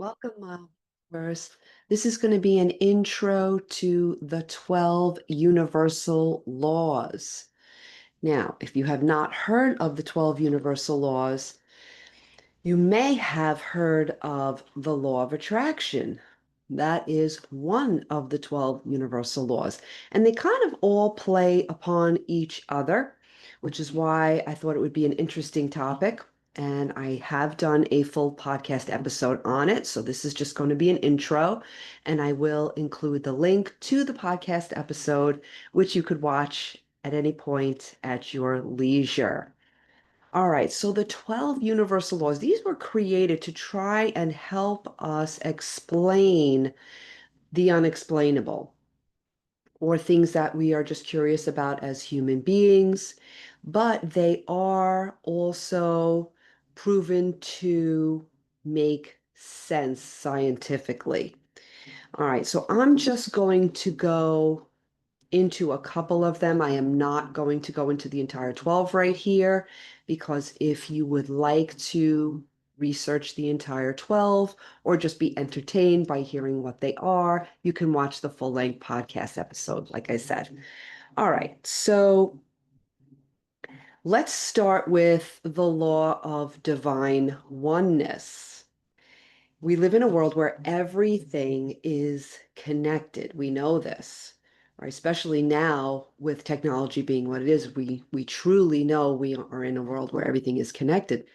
Welcome, first. This is going to be an intro to the 12 universal laws. Now, if you have not heard of the 12 universal laws, you may have heard of the law of attraction. That is one of the 12 universal laws. And they kind of all play upon each other, which is why I thought it would be an interesting topic. And I have done a full podcast episode on it. So this is just going to be an intro. And I will include the link to the podcast episode, which you could watch at any point at your leisure. All right, so the 12 universal laws, these were created to try and help us explain the unexplainable or things that we are just curious about as human beings, but they are also proven to make sense scientifically. All right, so I'm just going to go into a couple of them. I am not going to go into the entire 12 right here because if you would like to research the entire 12 or just be entertained by hearing what they are, you can watch the full-length podcast episode, like I said. All right, so let's start with the law of divine oneness. We live in a world where everything is connected. We know this, right? Especially now with technology being what it is, we truly know we are in a world where everything is connected.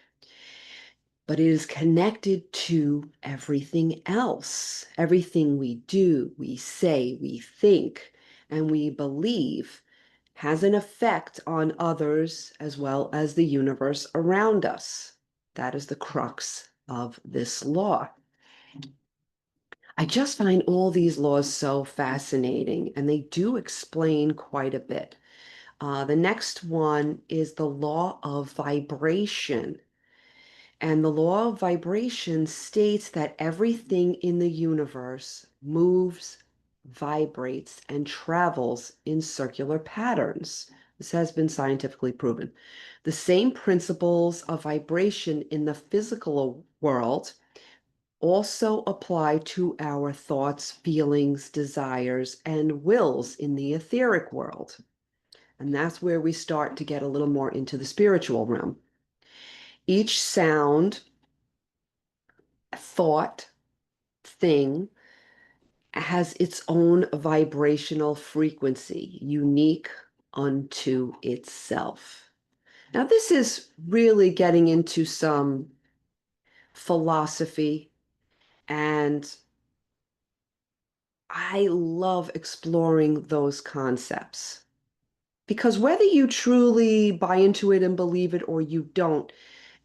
But it is connected to everything else. Everything we do, we say, we think, and we believe has an effect on others as well as the universe around us. That is the crux of this law. I just find all these laws so fascinating, and they do explain quite a bit. The next one is the law of vibration. And the law of vibration states that everything in the universe moves, vibrates, and travels in circular patterns. This has been scientifically proven. The same principles of vibration in the physical world also apply to our thoughts, feelings, desires, and wills in the etheric world. And that's where we start to get a little more into the spiritual realm. Each sound, thought, thing has its own vibrational frequency, unique unto itself. Now, this is really getting into some philosophy, and I love exploring those concepts because whether you truly buy into it and believe it or you don't,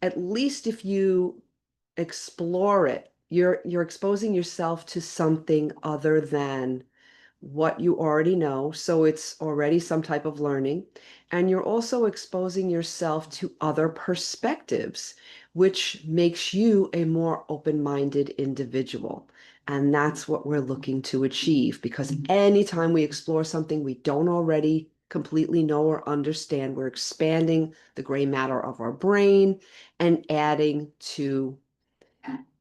at least if you explore it, you're exposing yourself to something other than what you already know. So it's already some type of learning. And you're also exposing yourself to other perspectives, which makes you a more open-minded individual. And that's what we're looking to achieve because anytime we explore something we don't already completely know or understand, we're expanding the gray matter of our brain and adding to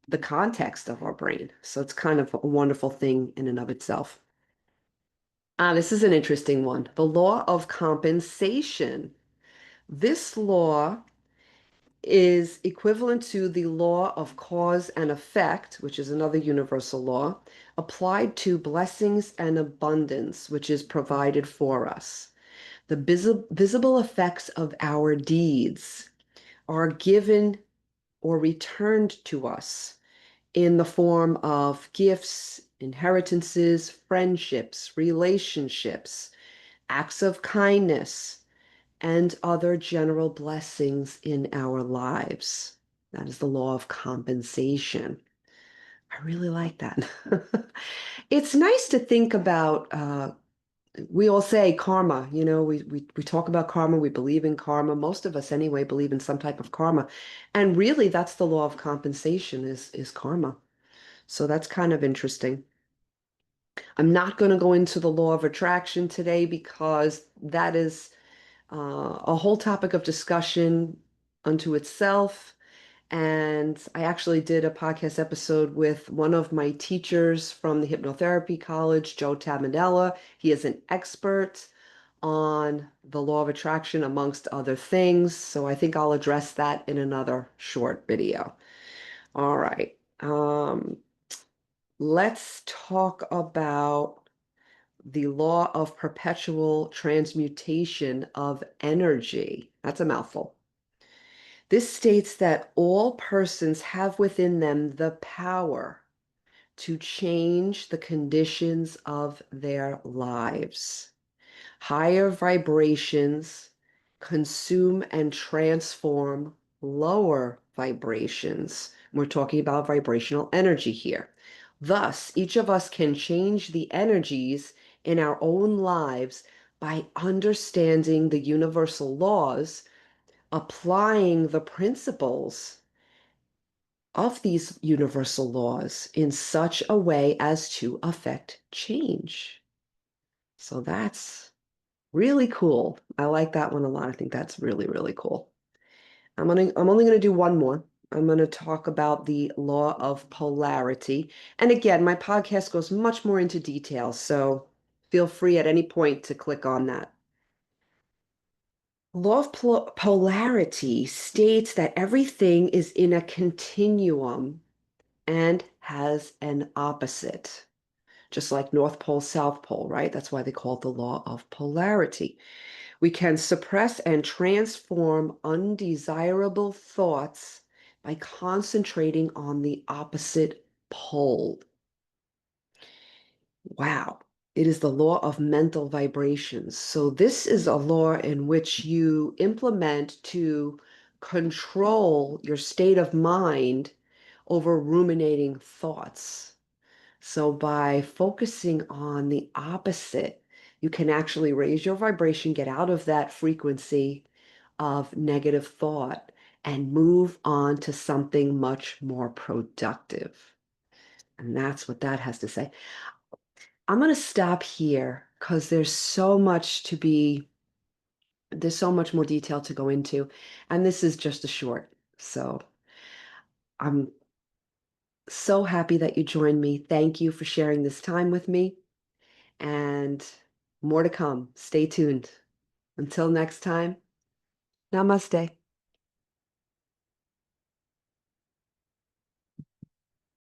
the context of our brain. So it's kind of a wonderful thing in and of itself. This is an interesting one. The law of compensation. This law is equivalent to the law of cause and effect, which is another universal law, applied to blessings and abundance, which is provided for us. The visible effects of our deeds are given or returned to us in the form of gifts, inheritances, friendships, relationships, acts of kindness, and other general blessings in our lives. That is the law of compensation. I really like that. It's nice to think about. We all say karma, we talk about karma, we believe in karma. Most of us anyway believe in some type of karma. And really that's the law of compensation is karma. So that's kind of interesting. I'm not going to go into the law of attraction today because that is a whole topic of discussion unto itself. And I actually did a podcast episode with one of my teachers from the Hypnotherapy College, Joe Tamanella. He is an expert on the law of attraction, amongst other things. So I think I'll address that in another short video. All right. Let's talk about the law of perpetual transmutation of energy. That's a mouthful. This states that all persons have within them the power to change the conditions of their lives. Higher vibrations consume and transform lower vibrations. We're talking about vibrational energy here. Thus, each of us can change the energies in our own lives by understanding the universal laws, applying the principles of these universal laws in such a way as to affect change. So that's really cool. I like that one a lot. I think that's really, really cool. I'm only gonna do one more. I'm gonna talk about the law of polarity. And again, my podcast goes much more into detail, so feel free at any point to click on that. Law of polarity states that everything is in a continuum and has an opposite, just like North Pole, South Pole, right? That's why they call it the law of polarity. We can suppress and transform undesirable thoughts by concentrating on the opposite pole. Wow. It is the law of mental vibrations. So, this is a law in which you implement to control your state of mind over ruminating thoughts. So by focusing on the opposite, you can actually raise your vibration, get out of that frequency of negative thought, and move on to something much more productive. And that's what that has to say. I'm going to stop here because there's so much more detail to go into. And this is just a short. So I'm so happy that you joined me. Thank you for sharing this time with me. And more to come. Stay tuned. Until next time, namaste.